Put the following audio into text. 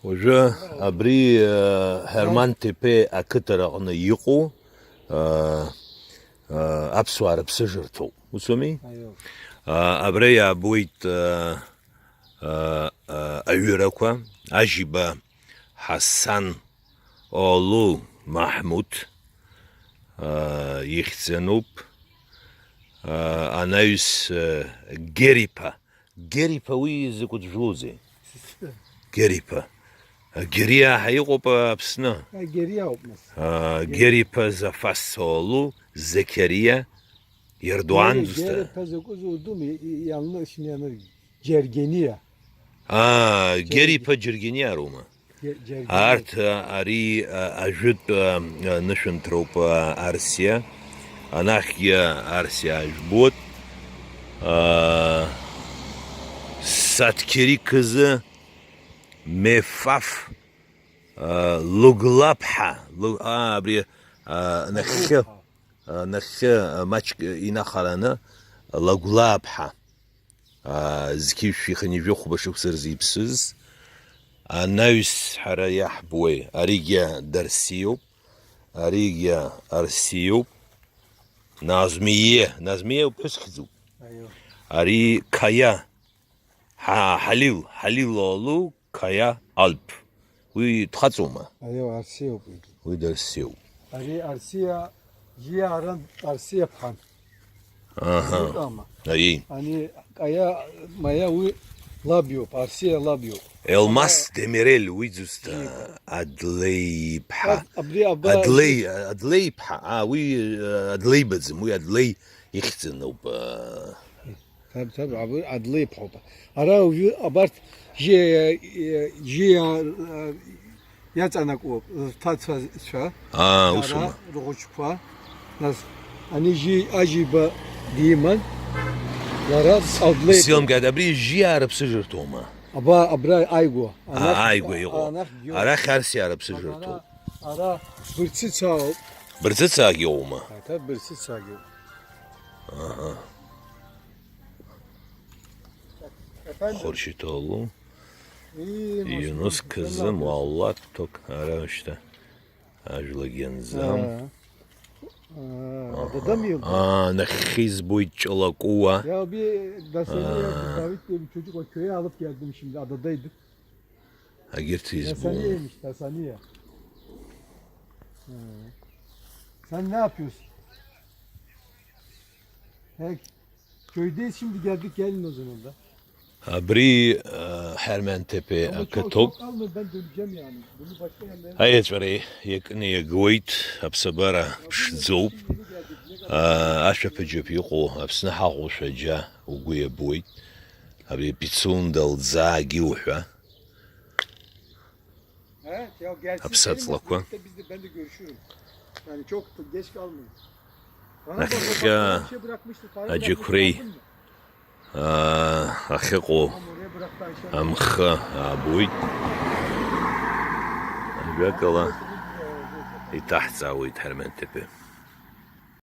Hoca abri Herman Tepe akıtara onu yıku apsuar psıjırtı. Usumi? Abri ya buit ayurakwa ajiba Hasan oğlu Mahmud yıxzenup anayüs Geripa. Geripa uiz kutjuzi. Geripa. Geriya hayıkopa psna. Geriye olmaz. Geripa Zafasoğlu Zekeriya Erdoğan usta. Geripa zakuzu mu yanlış yanır. Cergeniya. Geripa Cergeniya Roma. Art ari ajut nışın tropa Arsiya. Anahya Arsiya jbot. Satkeri kızı Mefaf Luglapha. Abri nakhe maç inakhalanı Luglapha. Zki şikhni vi khubaşık sırzipsiz. Anayüs harayah boy. Arigya Dersiyop. Arigya Arsiyop. Nazmiye püsküzü. Ari Kaya Haliloğlu Kaya Alp. Uy txatsoma. Ayo Arsiya bu. Uy Dersiyop. Ari Arsiya Jiyaran Arsiya pan. Aha. Ama. Ayin. Hani Kaya Maya u Labyop. Arsiya Labyop. Elmas Demirel Uizusta Adleypha. Adleypha. Uy Adleybazım. Uy Adley yıxzenob. Tabii abi adlı yapalım. Ara abart jiya yaçanak o tatsa. Usuma. Roğuçpa. Nas hani ajiba diyeman. Lara adlı. Siyom gadabri jiyar psıjırtoma. Abra aygo. Aygo yok. Ara xersi arab psıjırto. Ara bırçı çağ. Bırçı çağ yoma. Tabii bırçı çağ. Aha. Xorşitoğlu. Yunus kızı muallak tok ara işte. Ajla genzam. Adada mı yok? Nakhiz boyçala kuva. Ya bir David diye bir çocuk o köye alıp geldim şimdi adadaydık. Ha girtiyiz bu. Tasaniye'ymiş Tasaniye. Sen ne yapıyorsun? Köydeyiz şimdi geldik gelin o zaman da. Abri Herman Tepe akıtop. Çok kalma ben döneceğim yani. Bunu başka yerlere... Hayet veri yakını goyt apsabara pşzop. Aşağı pecep yuko apsna haqo şaca uguya boyt. Abri pitsun dalza giuha. Evet ya gelsin. Apsatlakwa. Ben de görüşürüm. Yani çok geç kalmayın. Nakha Acı Kurey. Akhiko Amkha Aboyt. Bakala. İtaht Zawit Herman Tepe.